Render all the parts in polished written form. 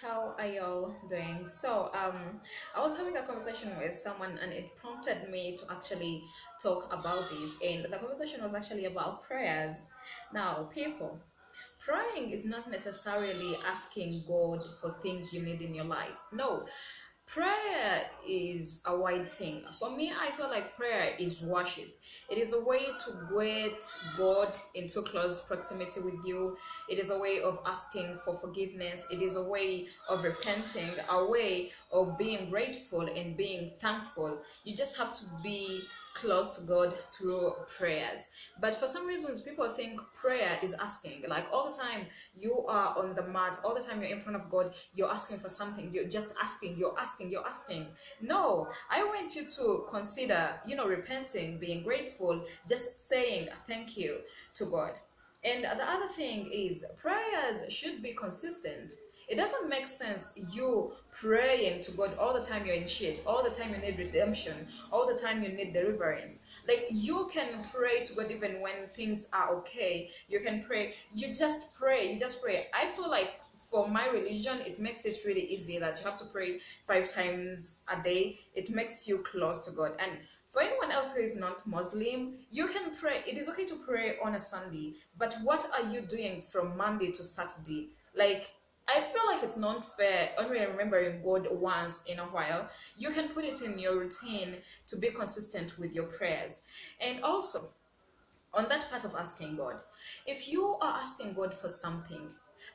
how are y'all doing? I was having a conversation with someone and it prompted me to actually talk about this. And the conversation was actually about prayers. Now, people, praying is not necessarily asking God for things you need in your life. No, prayer is a wide thing. For me, I feel like prayer is worship. It is a way to get God into close proximity with you. It is a way of asking for forgiveness. It is a way of repenting, a way of being grateful and being thankful. You just have to be close to God through prayers. But for some reasons, people think prayer is asking. Like all the time, you are on the mat, all the time you're in front of God, you're asking for something. You're just asking, you're asking. No, I want you to consider, repenting, being grateful, just saying thank you to God. And the other thing is, prayers should be consistent. It doesn't make sense you praying to God all the time you're in shit, all the time you need redemption, all the time you need deliverance. Like you can pray to God even when things are okay. You can pray. You just pray. I feel like for my religion, it makes it really easy that you have to pray 5 times a day. It makes you close to God. And for anyone else who is not Muslim, you can pray. It is okay to pray on a Sunday, but what are you doing from Monday to Saturday? Like, I feel like it's not fair only remembering God once in a while. You can put it in your routine to be consistent with your prayers. And also, on that part of asking God, if you are asking God for something,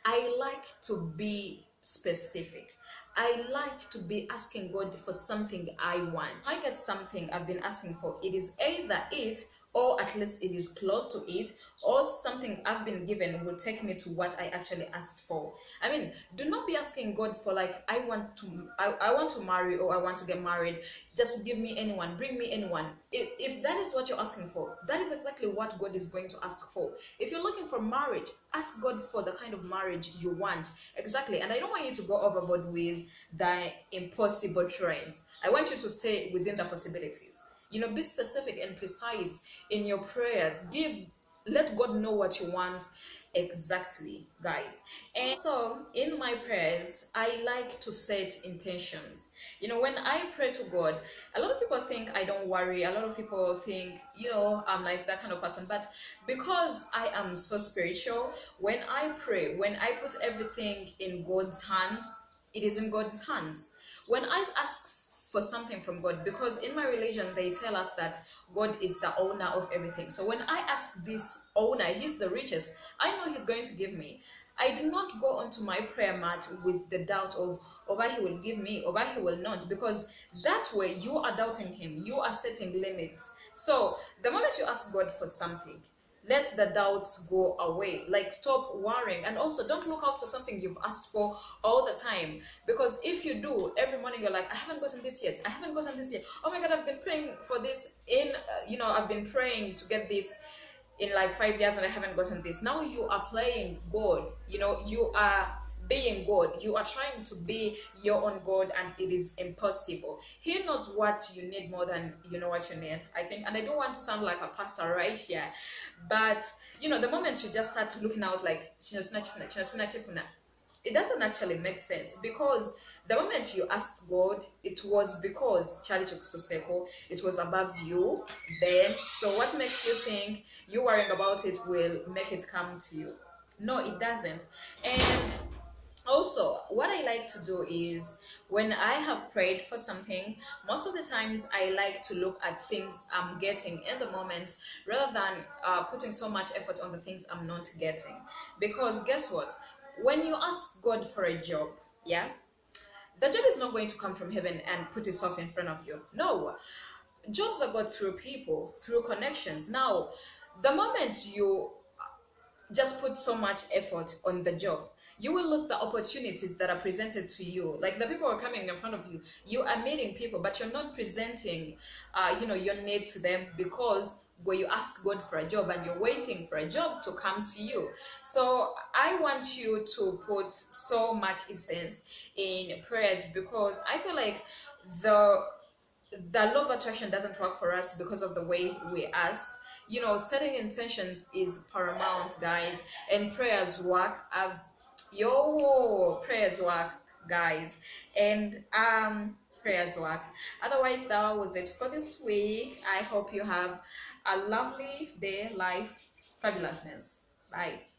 I like to be specific. I like to be asking God for something I want. If I get something I've been asking for, it is either it or at least it is close to it, or something I've been given will take me to what I actually asked for. I mean, do not be asking God for like I want to marry or I want to get married. Just give me anyone, bring me anyone. If that is what you're asking for, that is exactly what God is going to ask for. If you're looking for marriage, ask God for the kind of marriage you want. Exactly. And I don't want you to go overboard with the impossible trends. I want you to stay within the possibilities. Be specific and precise in your prayers. Let God know what you want exactly, guys. And so in my prayers, I like to set intentions. When I pray to God, a lot of people think I don't worry. A lot of people think, I'm like that kind of person. But because I am so spiritual, when I pray, when I put everything in God's hands, it is in God's hands. When I ask for something from God, because in my religion they tell us that God is the owner of everything. So when I ask this owner, he's the richest, I know he's going to give me. I do not go onto my prayer mat with the doubt of over he will give me, over he will not, because that way you are doubting him, you are setting limits. So the moment you ask God for something, let the doubts go away. Like, stop worrying. And also, don't look out for something you've asked for all the time, because if you do, every morning you're like, I haven't gotten this yet, I haven't gotten this yet, oh my God, I've been praying for this I've been praying to get this in like 5 years and I haven't gotten this. Now you are playing God. You are being God. You are trying to be your own God, and it is impossible. He knows what you need more than you know what you need, I think. And I don't want to sound like a pastor right here, but the moment you just start looking out like it doesn't actually make sense, because the moment you asked God, it was because Shadyakhassim, it was above you then. So what makes you think you worrying about it will make it come to you? No, it doesn't. And also, what I like to do is, when I have prayed for something, most of the times I like to look at things I'm getting in the moment rather than putting so much effort on the things I'm not getting. Because guess what? When you ask God for a job, yeah, the job is not going to come from heaven and put itself in front of you. No, jobs are got through people, through connections. Now, the moment you just put so much effort on the job, you will lose the opportunities that are presented to you. Like, the people are coming in front of you, you are meeting people, but you're not presenting your need to them, because where you ask God for a job and you're waiting for a job to come to you. So I want you to put so much essence in prayers, because I feel like the law of attraction doesn't work for us because of the way we ask. Setting intentions is paramount, guys, and prayers work. Prayers work. guys. And prayers work. Otherwise, that was it for this week. I hope you have a lovely day, life, fabulousness. Bye.